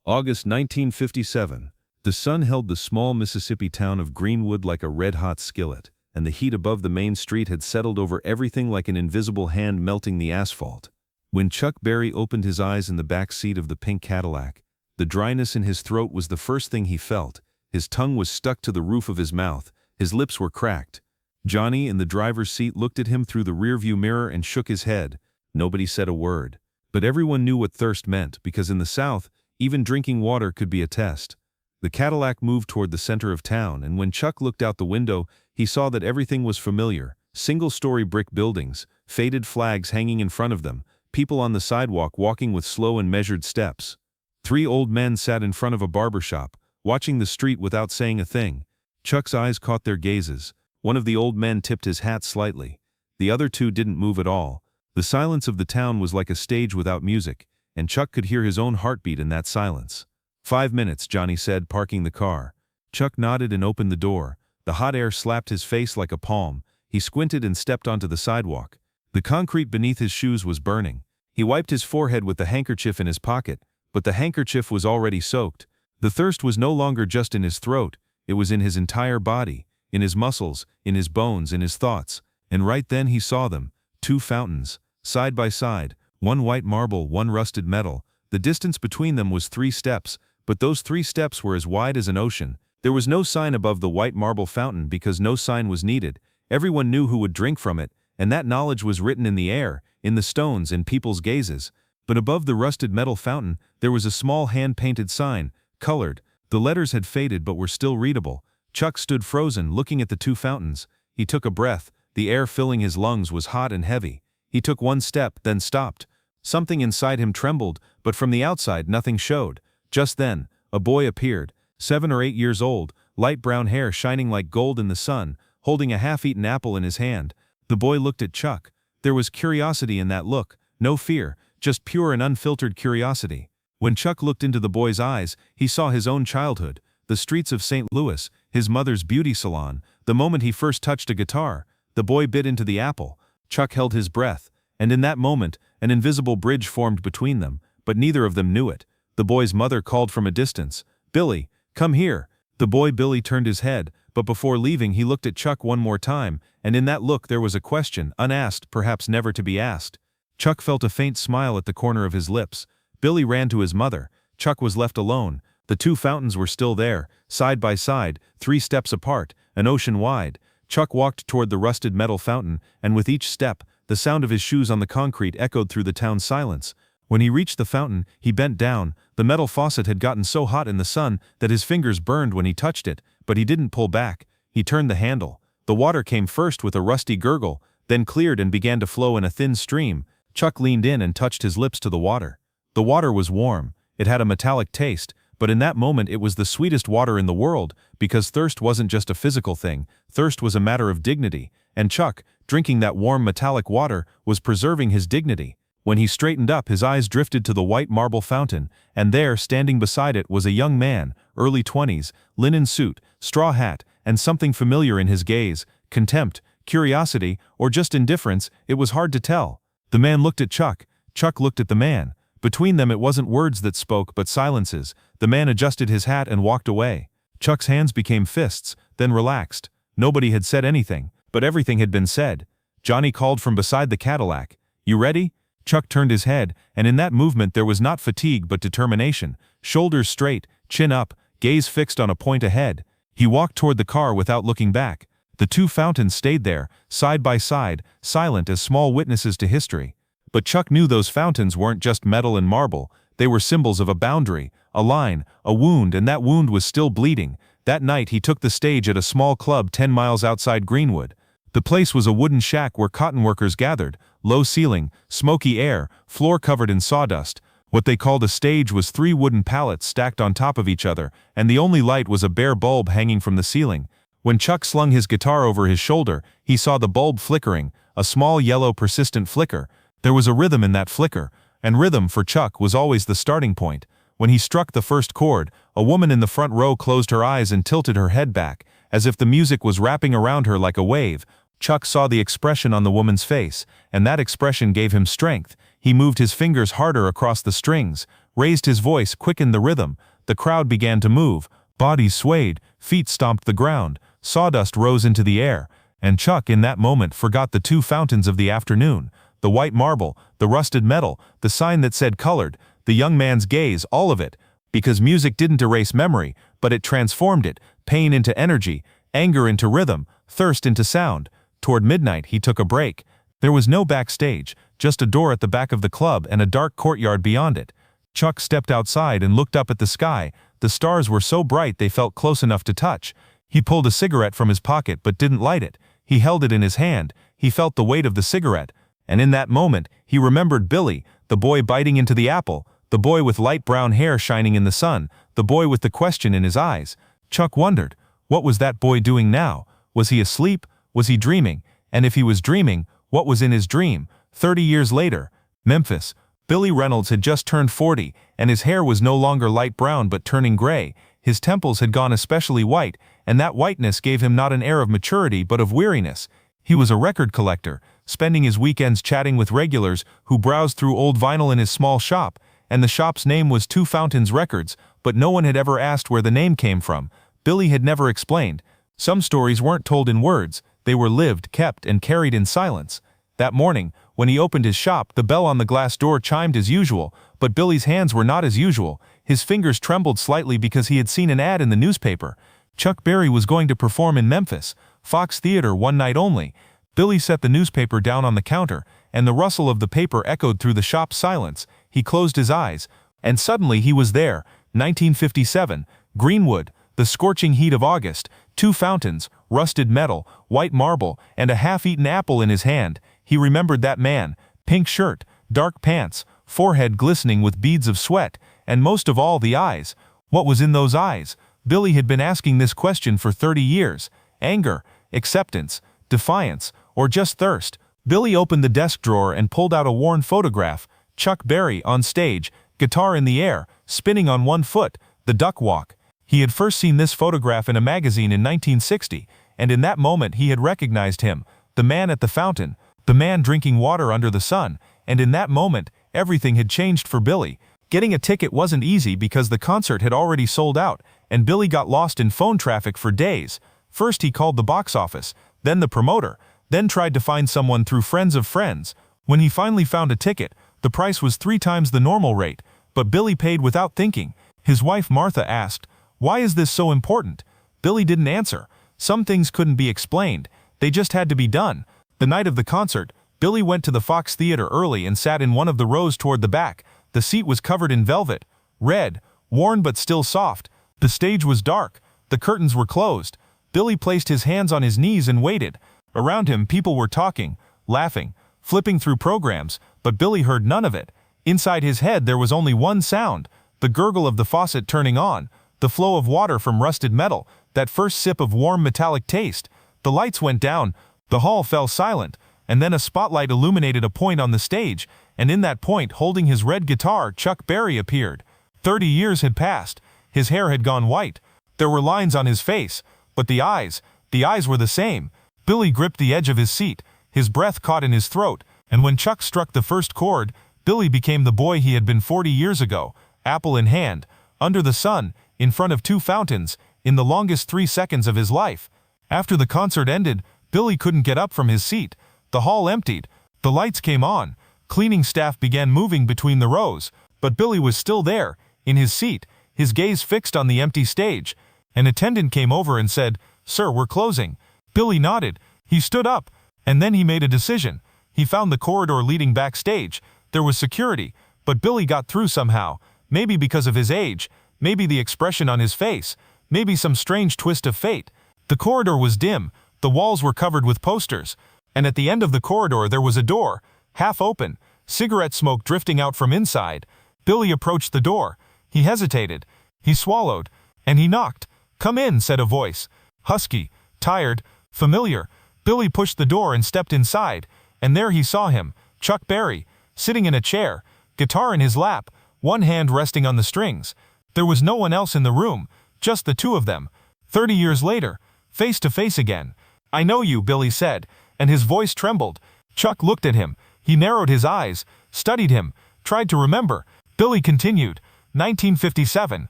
August 1957. The sun held the small Mississippi town of Greenwood like a red-hot skillet, and the heat above the main street had settled over everything like an invisible hand melting the asphalt. When Chuck Berry opened his eyes in the back seat of the pink Cadillac, the dryness in his throat was the first thing he felt. His tongue was stuck to the roof of his mouth, his lips were cracked. Johnny in the driver's seat looked at him through the rearview mirror and shook his head. Nobody said a word. But everyone knew what thirst meant, because in the South, even drinking water could be a test. The Cadillac moved toward the center of town, and when Chuck looked out the window, he saw that everything was familiar. Single-story brick buildings, faded flags hanging in front of them, people on the sidewalk walking with slow and measured steps. 3 old men sat in front of a barber shop, watching the street without saying a thing. Chuck's eyes caught their gazes. One of the old men tipped his hat slightly. The other 2 didn't move at all. The silence of the town was like a stage without music, and Chuck could hear his own heartbeat in that silence. 5 minutes, Johnny said, parking the car. Chuck nodded and opened the door. The hot air slapped his face like a palm. He squinted and stepped onto the sidewalk. The concrete beneath his shoes was burning. He wiped his forehead with the handkerchief in his pocket, but the handkerchief was already soaked. The thirst was no longer just in his throat, it was in his entire body, in his muscles, in his bones, in his thoughts. And right then he saw them, 2 fountains, side by side, one white marble, one rusted metal. The distance between them was 3 steps, but those 3 steps were as wide as an ocean. There was no sign above the white marble fountain because no sign was needed. Everyone knew who would drink from it, and that knowledge was written in the air, in the stones, in people's gazes. But above the rusted metal fountain, there was a small hand-painted sign, colored. The letters had faded but were still readable. Chuck stood frozen, looking at the 2 fountains. He took a breath. The air filling his lungs was hot and heavy. He took 1 step, then stopped. Something inside him trembled, but from the outside nothing showed. Just then, a boy appeared, 7 or 8 years old, light brown hair shining like gold in the sun, holding a half-eaten apple in his hand. The boy looked at Chuck. There was curiosity in that look, no fear, just pure and unfiltered curiosity. When Chuck looked into the boy's eyes, he saw his own childhood, the streets of St. Louis, his mother's beauty salon, the moment he first touched a guitar. The boy bit into the apple. Chuck held his breath, and in that moment, an invisible bridge formed between them, but neither of them knew it. The boy's mother called from a distance, "Billy, come here." The boy Billy turned his head, but before leaving he looked at Chuck one more time, and in that look there was a question, unasked, perhaps never to be asked. Chuck felt a faint smile at the corner of his lips. Billy ran to his mother. Chuck was left alone. The 2 fountains were still there, side by side, 3 steps apart, an ocean wide. Chuck walked toward the rusted metal fountain, and with each step, the sound of his shoes on the concrete echoed through the town's silence. When he reached the fountain, he bent down. The metal faucet had gotten so hot in the sun that his fingers burned when he touched it, but he didn't pull back. He turned the handle. The water came first with a rusty gurgle, then cleared and began to flow in a thin stream. Chuck leaned in and touched his lips to the water. The water was warm. It had a metallic taste, but in that moment it was the sweetest water in the world, because thirst wasn't just a physical thing, thirst was a matter of dignity, and Chuck, drinking that warm metallic water, was preserving his dignity. When he straightened up, his eyes drifted to the white marble fountain, and there, standing beside it, was a young man, early 20s, linen suit, straw hat, and something familiar in his gaze, contempt, curiosity, or just indifference. It was hard to tell. The man looked at Chuck. Chuck looked at the man. Between them it wasn't words that spoke, but silences. The man adjusted his hat and walked away. Chuck's hands became fists, then relaxed. Nobody had said anything, but everything had been said. Johnny called from beside the Cadillac. "You ready?" Chuck turned his head, and in that movement there was not fatigue but determination. Shoulders straight, chin up, gaze fixed on a point ahead. He walked toward the car without looking back. The 2 fountains stayed there, side by side, silent as small witnesses to history. But Chuck knew those fountains weren't just metal and marble. They were symbols of a boundary, a line, a wound, and that wound was still bleeding. That night he took the stage at a small club 10 miles outside Greenwood. The place was a wooden shack where cotton workers gathered, low ceiling, smoky air, floor covered in sawdust. What they called a stage was 3 wooden pallets stacked on top of each other, and the only light was a bare bulb hanging from the ceiling. When Chuck slung his guitar over his shoulder, he saw the bulb flickering, a small yellow persistent flicker. There was a rhythm in that flicker, and rhythm for Chuck was always the starting point. When he struck the first chord, a woman in the front row closed her eyes and tilted her head back, as if the music was wrapping around her like a wave. Chuck saw the expression on the woman's face, and that expression gave him strength. He moved his fingers harder across the strings. raised his voice, quickened the rhythm. The crowd began to move. Bodies swayed, feet stomped the ground, sawdust rose into the air, and Chuck in that moment forgot the two fountains of the afternoon, the white marble, the rusted metal, the sign that said colored, the young man's gaze, all of it. Because music didn't erase memory, but it transformed it, pain into energy, anger into rhythm, thirst into sound. Toward midnight he took a break. There was no backstage, just a door at the back of the club and a dark courtyard beyond it. Chuck stepped outside and looked up at the sky. The stars were so bright they felt close enough to touch. He pulled a cigarette from his pocket but didn't light it. He held it in his hand. He felt the weight of the cigarette. And in that moment, he remembered Billy, the boy biting into the apple, the boy with light brown hair shining in the sun, the boy with the question in his eyes. Chuck wondered, what was that boy doing now? Was he asleep? Was he dreaming? And if he was dreaming, what was in his dream? 30 years later, Memphis. Billy Reynolds had just turned 40, and his hair was no longer light brown but turning gray. His temples had gone especially white, and that whiteness gave him not an air of maturity but of weariness. He was a record collector, spending his weekends chatting with regulars who browsed through old vinyl in his small shop, and the shop's name was Two Fountains Records, but no one had ever asked where the name came from. Billy had never explained. Some stories weren't told in words, they were lived, kept, and carried in silence. That morning, when he opened his shop, the bell on the glass door chimed as usual, but Billy's hands were not as usual. His fingers trembled slightly because he had seen an ad in the newspaper. Chuck Berry was going to perform in Memphis, Fox Theater, one night only. Billy set the newspaper down on the counter, and the rustle of the paper echoed through the shop's silence. He closed his eyes, and suddenly he was there. 1957, Greenwood, the scorching heat of August, two fountains, rusted metal, white marble, and a half-eaten apple in his hand. He remembered that man, pink shirt, dark pants, forehead glistening with beads of sweat, and most of all the eyes. What was in those eyes? Billy had been asking this question for 30 years. Anger, acceptance, defiance, or just thirst. Billy opened the desk drawer and pulled out a worn photograph. Chuck Berry on stage, guitar in the air, spinning on one foot, the duck walk. He had first seen this photograph in a magazine in 1960, and in that moment he had recognized him, the man at the fountain, the man drinking water under the sun, and in that moment, everything had changed for Billy. Getting a ticket wasn't easy because the concert had already sold out, and Billy got lost in phone traffic for days. First he called the box office, then the promoter, then tried to find someone through friends of friends. When he finally found a ticket, the price was 3 times the normal rate, but Billy paid without thinking. His wife Martha asked, "Why is this so important?" Billy didn't answer. Some things couldn't be explained, they just had to be done. The night of the concert, Billy went to the Fox Theater early and sat in one of the rows toward the back. The seat was covered in velvet, red, worn but still soft. The stage was dark, the curtains were closed. Billy placed his hands on his knees and waited. Around him people were talking, laughing, flipping through programs, but Billy heard none of it. Inside his head there was only one sound, the gurgle of the faucet turning on, the flow of water from rusted metal, that first sip of warm metallic taste. The lights went down, the hall fell silent, and then a spotlight illuminated a point on the stage, and in that point, holding his red guitar, Chuck Berry appeared. 30 years had passed. His hair had gone white. There were lines on his face, but the eyes were the same. Billy gripped the edge of his seat, his breath caught in his throat, and when Chuck struck the first chord, Billy became the boy he had been 40 years ago, apple in hand, under the sun, in front of two fountains, in the longest 3 seconds of his life. After the concert ended, Billy couldn't get up from his seat. The hall emptied. The lights came on. Cleaning staff began moving between the rows, but Billy was still there, in his seat, his gaze fixed on the empty stage. An attendant came over and said, "Sir, we're closing." Billy nodded. He stood up, and then he made a decision. He found the corridor leading backstage. There was security, but Billy got through somehow, maybe because of his age, maybe the expression on his face, maybe some strange twist of fate. The corridor was dim, the walls were covered with posters, and at the end of the corridor there was a door, half open, cigarette smoke drifting out from inside. Billy approached the door. He hesitated. He swallowed, and he knocked. "Come in," said a voice. Husky, tired, familiar. Billy pushed the door and stepped inside, and there he saw him, Chuck Berry, sitting in a chair, guitar in his lap, one hand resting on the strings. There was no one else in the room, just the two of them. 30 years later, face to face again. "I know you," Billy said, and his voice trembled. Chuck looked at him. He narrowed his eyes, studied him, tried to remember. Billy continued, 1957.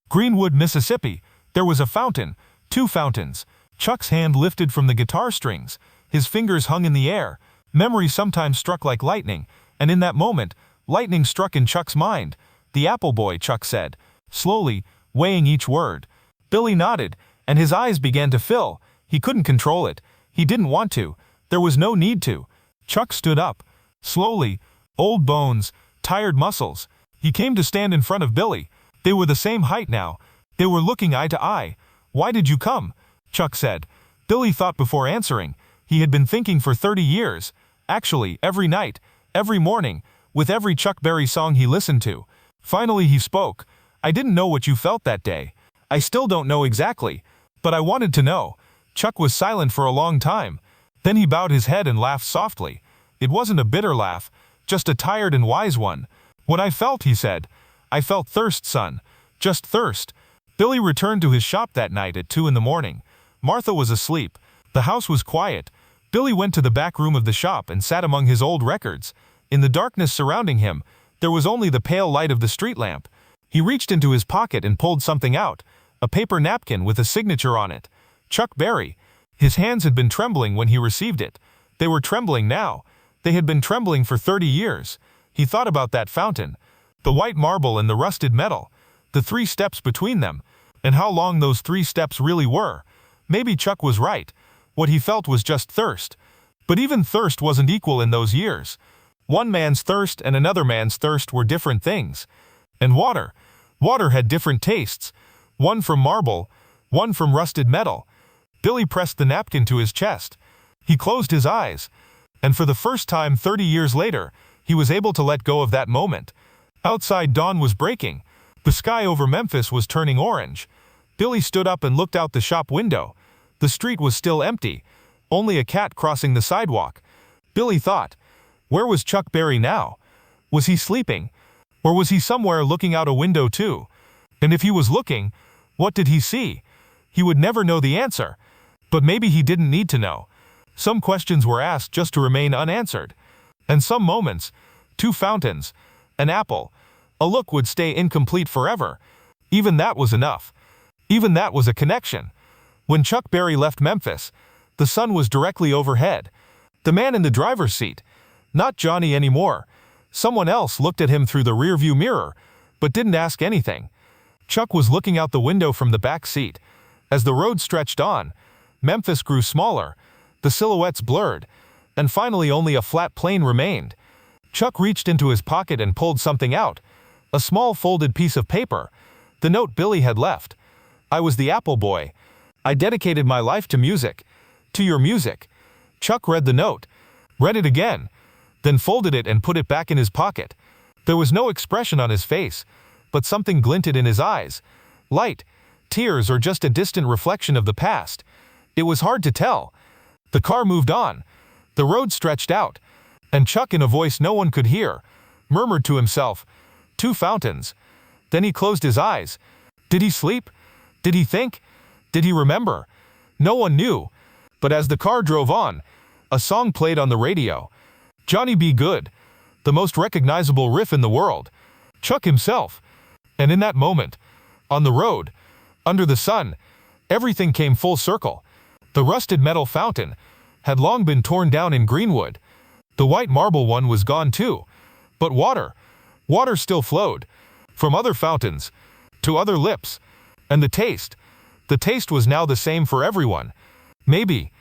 Greenwood, Mississippi. There was a fountain. Two fountains. Chuck's hand lifted from the guitar strings. His fingers hung in the air. Memory sometimes struck like lightning, and in that moment, lightning struck in Chuck's mind. "The apple boy," Chuck said, slowly, weighing each word. Billy nodded, and his eyes began to fill. He couldn't control it. He didn't want to. There was no need to. Chuck stood up. Slowly. Old bones. Tired muscles. He came to stand in front of Billy. They were the same height now. They were looking eye to eye. "Why did you come?" Chuck said. Billy thought before answering. He had been thinking for 30 years. Actually, every night, every morning, with every Chuck Berry song he listened to. Finally he spoke. "I didn't know what you felt that day. I still don't know exactly. But I wanted to know." Chuck was silent for a long time. Then he bowed his head and laughed softly. It wasn't a bitter laugh, just a tired and wise one. "What I felt," he said. "I felt thirst, son. Just thirst." Billy returned to his shop that night at 2 in the morning. Martha was asleep. The house was quiet. Billy went to the back room of the shop and sat among his old records. In the darkness surrounding him, there was only the pale light of the street lamp. He reached into his pocket and pulled something out, a paper napkin with a signature on it. Chuck Berry. His hands had been trembling when he received it. They were trembling now. They had been trembling for 30 years. He thought about that fountain, the white marble and the rusted metal, the 3 steps between them, and how long those 3 steps really were. Maybe Chuck was right. What he felt was just thirst. But even thirst wasn't equal in those years. One man's thirst and another man's thirst were different things. And water. Water had different tastes. One from marble, one from rusted metal. Billy pressed the napkin to his chest. He closed his eyes. And for the first time 30 years later, he was able to let go of that moment. Outside, dawn was breaking. The sky over Memphis was turning orange. Billy stood up and looked out the shop window. The street was still empty. Only a cat crossing the sidewalk. Billy thought, where was Chuck Berry now? Was he sleeping? Or was he somewhere looking out a window too? And if he was looking, what did he see? He would never know the answer. But maybe he didn't need to know. Some questions were asked just to remain unanswered. And some moments, 2 fountains, an apple, a look would stay incomplete forever. Even that was enough. Even that was a connection. When Chuck Berry left Memphis, the sun was directly overhead. The man in the driver's seat, not Johnny anymore. Someone else looked at him through the rearview mirror, but didn't ask anything. Chuck was looking out the window from the back seat. As the road stretched on, Memphis grew smaller, the silhouettes blurred, and finally only a flat plain remained. Chuck reached into his pocket and pulled something out, a small folded piece of paper, the note Billy had left. "I was the apple boy. I dedicated my life to music. To your music." Chuck read the note, read it again, then folded it and put it back in his pocket. There was no expression on his face, but something glinted in his eyes. Light, tears, or just a distant reflection of the past. It was hard to tell. The car moved on. The road stretched out. And Chuck, in a voice no one could hear, murmured to himself, 2 fountains. Then he closed his eyes. Did he sleep? Did he think? Did he remember? No one knew. But as the car drove on, a song played on the radio. Johnny B. Goode, the most recognizable riff in the world. Chuck himself. And in that moment, on the road, under the sun, everything came full circle. The rusted metal fountain had long been torn down in Greenwood. The white marble one was gone too. But water still flowed. From other fountains, to other lips. And the taste was now the same for everyone. Maybe